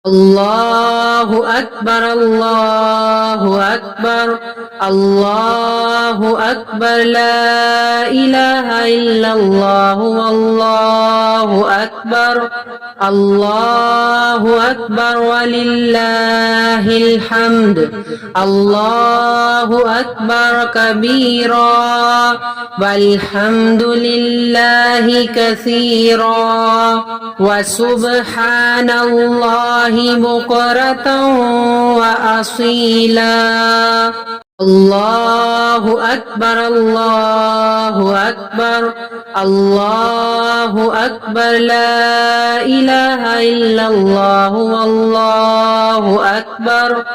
الله أكبر الله أكبر الله أكبر لا إله إلا الله والله أكبر الله أكبر ولله الحمد الله أكبر كبيرا والحمد لله كثيرا وسبحان الله بكرة وأصيلا الله أكبر الله أكبر الله أكبر لا إله إلا الله والله أكبر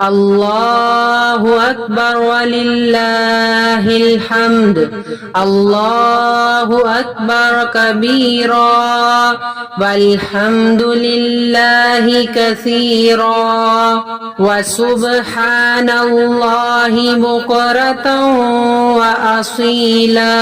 الله أكبر ولله الحمد الله أكبر كبيرا والحمد لله كثيرا وسبحان الله بكرة وأصيلا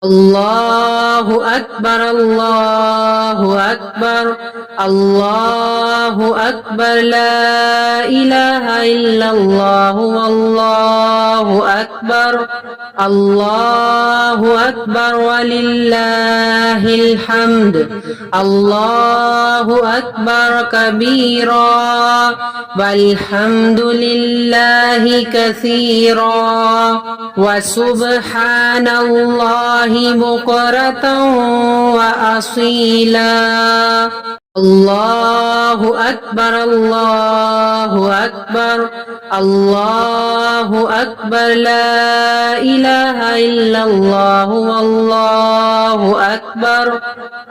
الله أكبر الله أكبر الله أكبر لا إله إلا الله والله أكبر الله أكبر ولله الحمد الله أكبر كبيرا والحمد لله كثيرا وسبحان الله بكرة وأصيلا الله أكبر الله أكبر الله أكبر لا إله إلا الله والله أكبر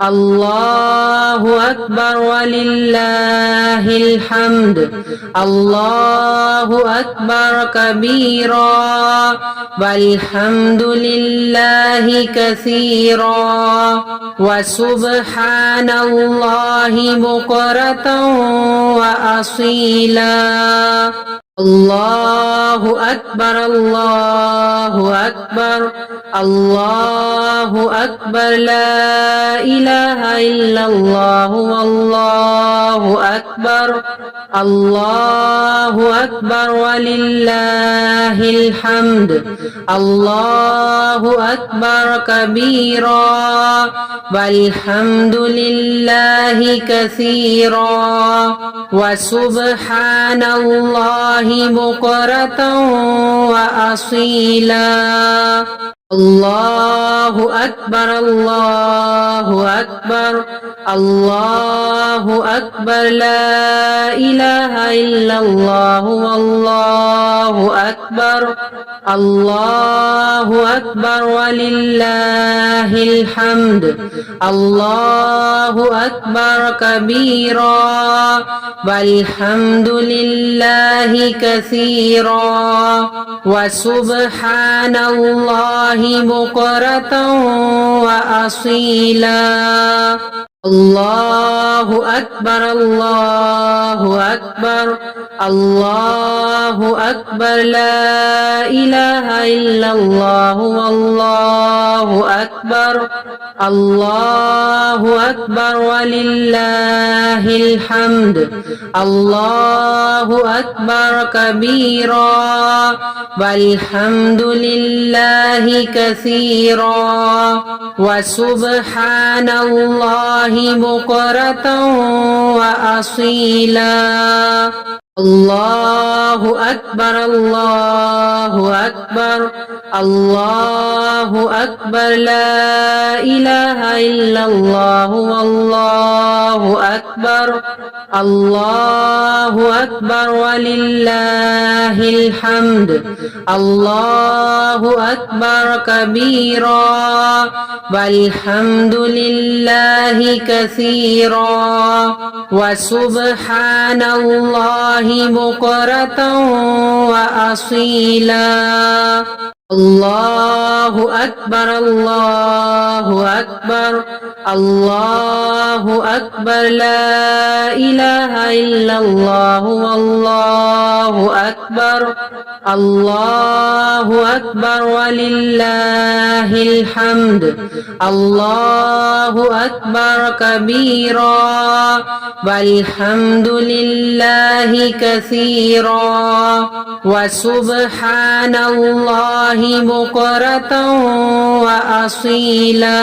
الله أكبر ولله الحمد الله أكبر كبيرا والحمد لله كثيرا وسبحان الله بكرة وأصيلا الله أكبر الله أكبر الله أكبر لا إله إلا الله والله أكبر الله أكبر ولله الحمد الله أكبر كبيرا والحمد لله كثيرا وسبحان الله بكرة وأصيلا الله أكبر الله أكبر الله أكبر لا إله إلا الله والله أكبر الله أكبر ولله الحمد الله أكبر كبيرا والحمد لله كثيرا وسبحان الله بكرة وأصيلا الله أكبر الله أكبر الله أكبر لا إله إلا الله والله أكبر الله أكبر ولله الحمد الله أكبر كبيرا والحمد لله كثيرا وسبحان الله بكرة وأصيلا الله أكبر الله أكبر الله أكبر لا إله إلا الله والله أكبر الله أكبر ولله الحمد الله أكبر كبيرا والحمد لله كثيرا وسبحان الله بكرة وأصيلا الله أكبر الله أكبر الله أكبر لا إله إلا الله والله أكبر الله أكبر ولله الحمد الله أكبر كبيرا والحمد لله كثيرا وسبحان الله بكرة وأصيلا